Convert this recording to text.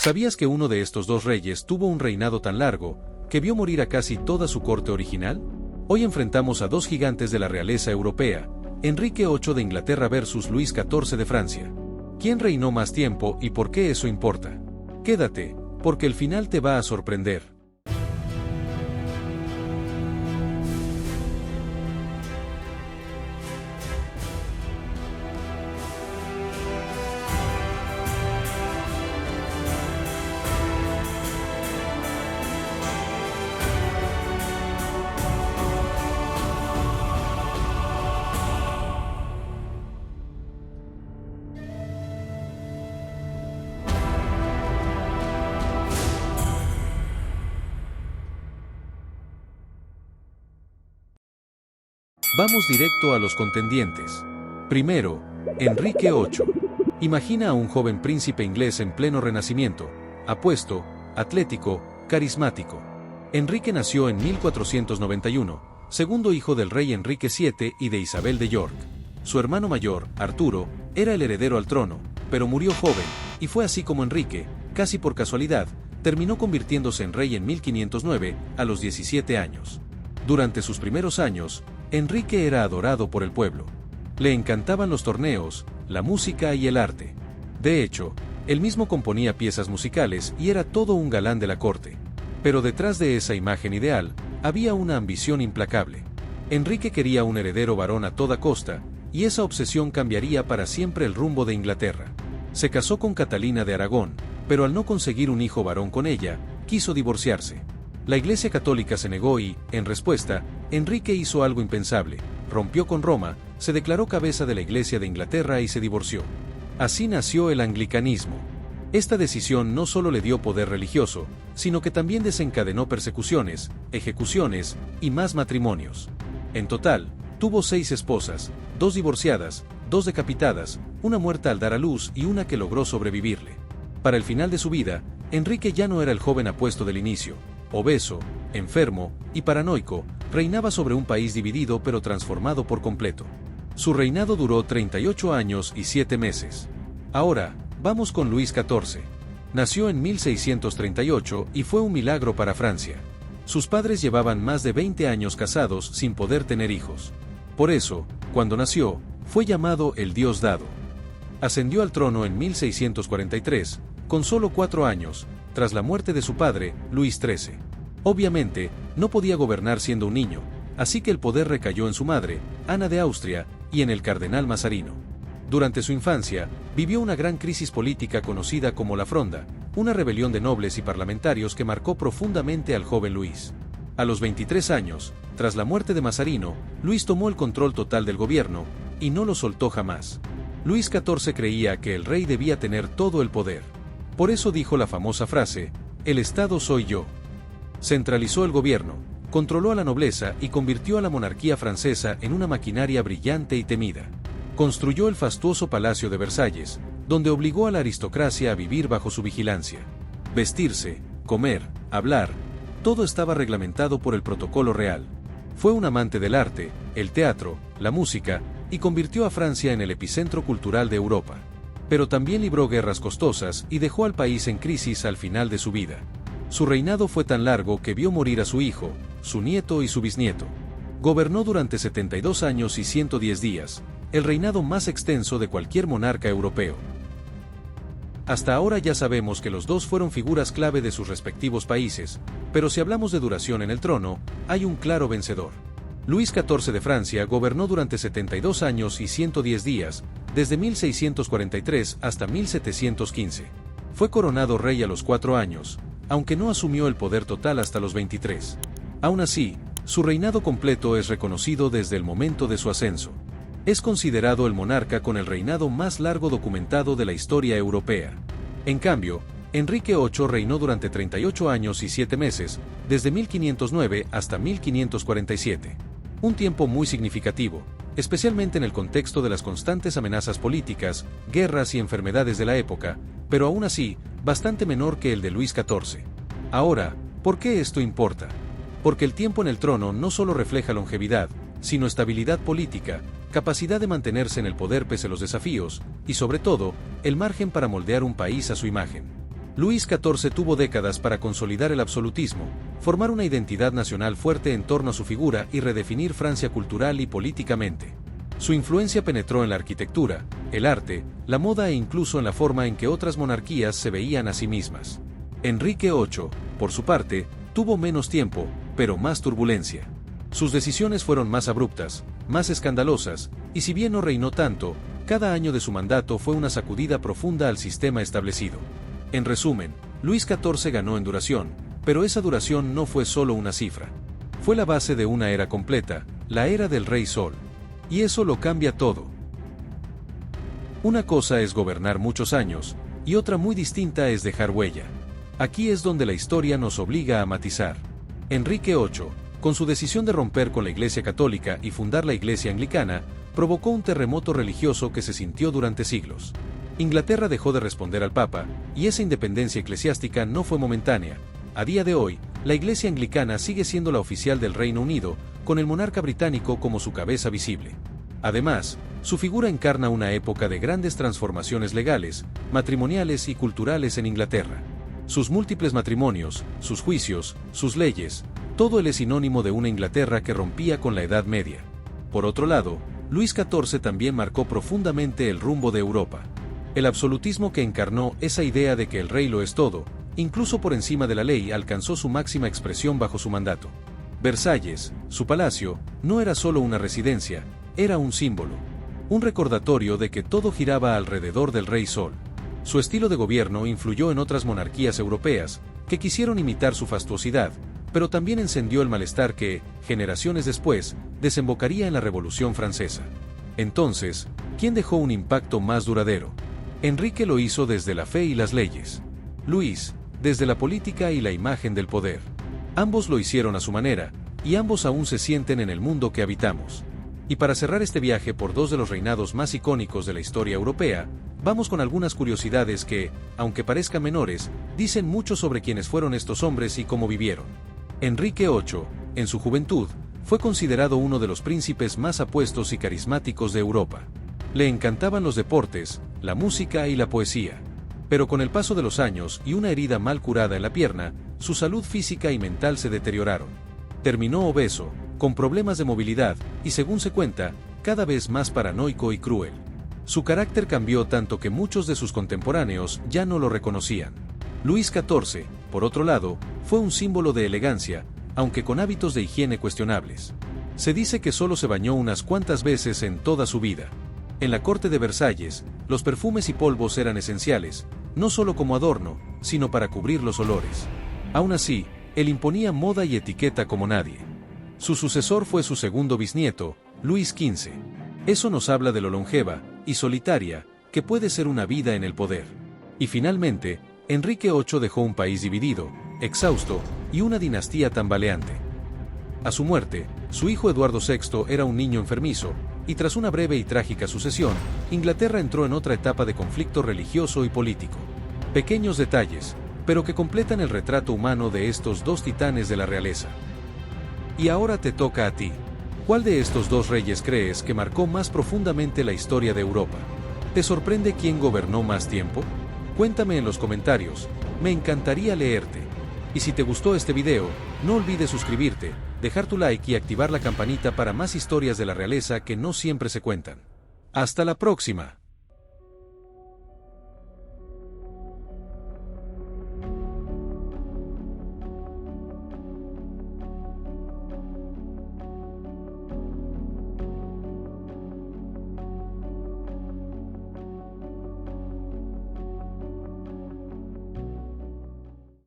¿Sabías que uno de estos dos reyes tuvo un reinado tan largo, que vio morir a casi toda su corte original? Hoy enfrentamos a dos gigantes de la realeza europea, Enrique VIII de Inglaterra versus Luis XIV de Francia. ¿Quién reinó más tiempo y por qué eso importa? Quédate, porque el final te va a sorprender. Vamos directo a los contendientes. Primero, Enrique VIII. Imagina a un joven príncipe inglés en pleno renacimiento, apuesto, atlético, carismático. Enrique nació en 1491, segundo hijo del rey Enrique VII y de Isabel de York. Su hermano mayor, Arturo, era el heredero al trono, pero murió joven, y fue así como Enrique, casi por casualidad, terminó convirtiéndose en rey en 1509, a los 17 años. Durante sus primeros años, Enrique era adorado por el pueblo. Le encantaban los torneos, la música y el arte. De hecho, él mismo componía piezas musicales y era todo un galán de la corte. Pero detrás de esa imagen ideal, había una ambición implacable. Enrique quería un heredero varón a toda costa, y esa obsesión cambiaría para siempre el rumbo de Inglaterra. Se casó con Catalina de Aragón, pero al no conseguir un hijo varón con ella, quiso divorciarse. La Iglesia Católica se negó y, en respuesta, Enrique hizo algo impensable, rompió con Roma, se declaró cabeza de la Iglesia de Inglaterra y se divorció. Así nació el anglicanismo. Esta decisión no solo le dio poder religioso, sino que también desencadenó persecuciones, ejecuciones y más matrimonios. En total, tuvo 6 esposas, 2 divorciadas, 2 decapitadas, una muerta al dar a luz y una que logró sobrevivirle. Para el final de su vida, Enrique ya no era el joven apuesto del inicio. Obeso, enfermo y paranoico, reinaba sobre un país dividido pero transformado por completo. Su reinado duró 38 años y 7 meses. Ahora, vamos con Luis XIV. Nació en 1638 y fue un milagro para Francia. Sus padres llevaban más de 20 años casados sin poder tener hijos. Por eso, cuando nació, fue llamado el Dios dado. Ascendió al trono en 1643, con solo 4 años, tras la muerte de su padre, Luis XIII. Obviamente, no podía gobernar siendo un niño, así que el poder recayó en su madre, Ana de Austria, y en el cardenal Mazarino. Durante su infancia, vivió una gran crisis política conocida como la Fronda, una rebelión de nobles y parlamentarios que marcó profundamente al joven Luis. A los 23 años, tras la muerte de Mazarino, Luis tomó el control total del gobierno, y no lo soltó jamás. Luis XIV creía que el rey debía tener todo el poder. Por eso dijo la famosa frase, "El Estado soy yo". Centralizó el gobierno, controló a la nobleza y convirtió a la monarquía francesa en una maquinaria brillante y temida. Construyó el fastuoso Palacio de Versalles, donde obligó a la aristocracia a vivir bajo su vigilancia. Vestirse, comer, hablar, todo estaba reglamentado por el protocolo real. Fue un amante del arte, el teatro, la música, y convirtió a Francia en el epicentro cultural de Europa. Pero también libró guerras costosas y dejó al país en crisis al final de su vida. Su reinado fue tan largo que vio morir a su hijo, su nieto y su bisnieto. Gobernó durante 72 años y 110 días, el reinado más extenso de cualquier monarca europeo. Hasta ahora ya sabemos que los dos fueron figuras clave de sus respectivos países, pero si hablamos de duración en el trono, hay un claro vencedor. Luis XIV de Francia gobernó durante 72 años y 110 días, desde 1643 hasta 1715. Fue coronado rey a los 4 años, aunque no asumió el poder total hasta los 23. Aún así, su reinado completo es reconocido desde el momento de su ascenso. Es considerado el monarca con el reinado más largo documentado de la historia europea. En cambio, Enrique VIII reinó durante 38 años y 7 meses, desde 1509 hasta 1547. Un tiempo muy significativo, especialmente en el contexto de las constantes amenazas políticas, guerras y enfermedades de la época, pero aún así, bastante menor que el de Luis XIV. Ahora, ¿por qué esto importa? Porque el tiempo en el trono no solo refleja longevidad, sino estabilidad política, capacidad de mantenerse en el poder pese a los desafíos, y sobre todo, el margen para moldear un país a su imagen. Luis XIV tuvo décadas para consolidar el absolutismo, formar una identidad nacional fuerte en torno a su figura y redefinir Francia cultural y políticamente. Su influencia penetró en la arquitectura, el arte, la moda e incluso en la forma en que otras monarquías se veían a sí mismas. Enrique VIII, por su parte, tuvo menos tiempo, pero más turbulencia. Sus decisiones fueron más abruptas, más escandalosas, y si bien no reinó tanto, cada año de su mandato fue una sacudida profunda al sistema establecido. En resumen, Luis XIV ganó en duración, pero esa duración no fue solo una cifra. Fue la base de una era completa, la era del Rey Sol. Y eso lo cambia todo. Una cosa es gobernar muchos años, y otra muy distinta es dejar huella. Aquí es donde la historia nos obliga a matizar. Enrique VIII, con su decisión de romper con la Iglesia Católica y fundar la Iglesia Anglicana, provocó un terremoto religioso que se sintió durante siglos. Inglaterra dejó de responder al Papa, y esa independencia eclesiástica no fue momentánea. A día de hoy, la Iglesia Anglicana sigue siendo la oficial del Reino Unido, con el monarca británico como su cabeza visible. Además, su figura encarna una época de grandes transformaciones legales, matrimoniales y culturales en Inglaterra. Sus múltiples matrimonios, sus juicios, sus leyes, todo él es sinónimo de una Inglaterra que rompía con la Edad Media. Por otro lado, Luis XIV también marcó profundamente el rumbo de Europa. El absolutismo que encarnó esa idea de que el rey lo es todo, incluso por encima de la ley, alcanzó su máxima expresión bajo su mandato. Versalles, su palacio, no era solo una residencia, era un símbolo. Un recordatorio de que todo giraba alrededor del Rey Sol. Su estilo de gobierno influyó en otras monarquías europeas, que quisieron imitar su fastuosidad, pero también encendió el malestar que, generaciones después, desembocaría en la Revolución Francesa. Entonces, ¿quién dejó un impacto más duradero? Enrique lo hizo desde la fe y las leyes. Luis, desde la política y la imagen del poder. Ambos lo hicieron a su manera, y ambos aún se sienten en el mundo que habitamos. Y para cerrar este viaje por dos de los reinados más icónicos de la historia europea, vamos con algunas curiosidades que, aunque parezcan menores, dicen mucho sobre quiénes fueron estos hombres y cómo vivieron. Enrique VIII, en su juventud, fue considerado uno de los príncipes más apuestos y carismáticos de Europa. Le encantaban los deportes, la música y la poesía. Pero con el paso de los años y una herida mal curada en la pierna, su salud física y mental se deterioraron. Terminó obeso, con problemas de movilidad, y según se cuenta, cada vez más paranoico y cruel. Su carácter cambió tanto que muchos de sus contemporáneos ya no lo reconocían. Luis XIV, por otro lado, fue un símbolo de elegancia, aunque con hábitos de higiene cuestionables. Se dice que solo se bañó unas cuantas veces en toda su vida. En la corte de Versalles, los perfumes y polvos eran esenciales, no solo como adorno, sino para cubrir los olores. Aún así, él imponía moda y etiqueta como nadie. Su sucesor fue su segundo bisnieto, Luis XV. Eso nos habla de lo longeva y solitaria que puede ser una vida en el poder. Y finalmente, Enrique VIII dejó un país dividido, exhausto, y una dinastía tambaleante. A su muerte, su hijo Eduardo VI era un niño enfermizo, y tras una breve y trágica sucesión, Inglaterra entró en otra etapa de conflicto religioso y político. Pequeños detalles, pero que completan el retrato humano de estos dos titanes de la realeza. Y ahora te toca a ti. ¿Cuál de estos dos reyes crees que marcó más profundamente la historia de Europa? ¿Te sorprende quién gobernó más tiempo? Cuéntame en los comentarios, me encantaría leerte. Y si te gustó este video, no olvides suscribirte, dejar tu like y activar la campanita para más historias de la realeza que no siempre se cuentan. ¡Hasta la próxima!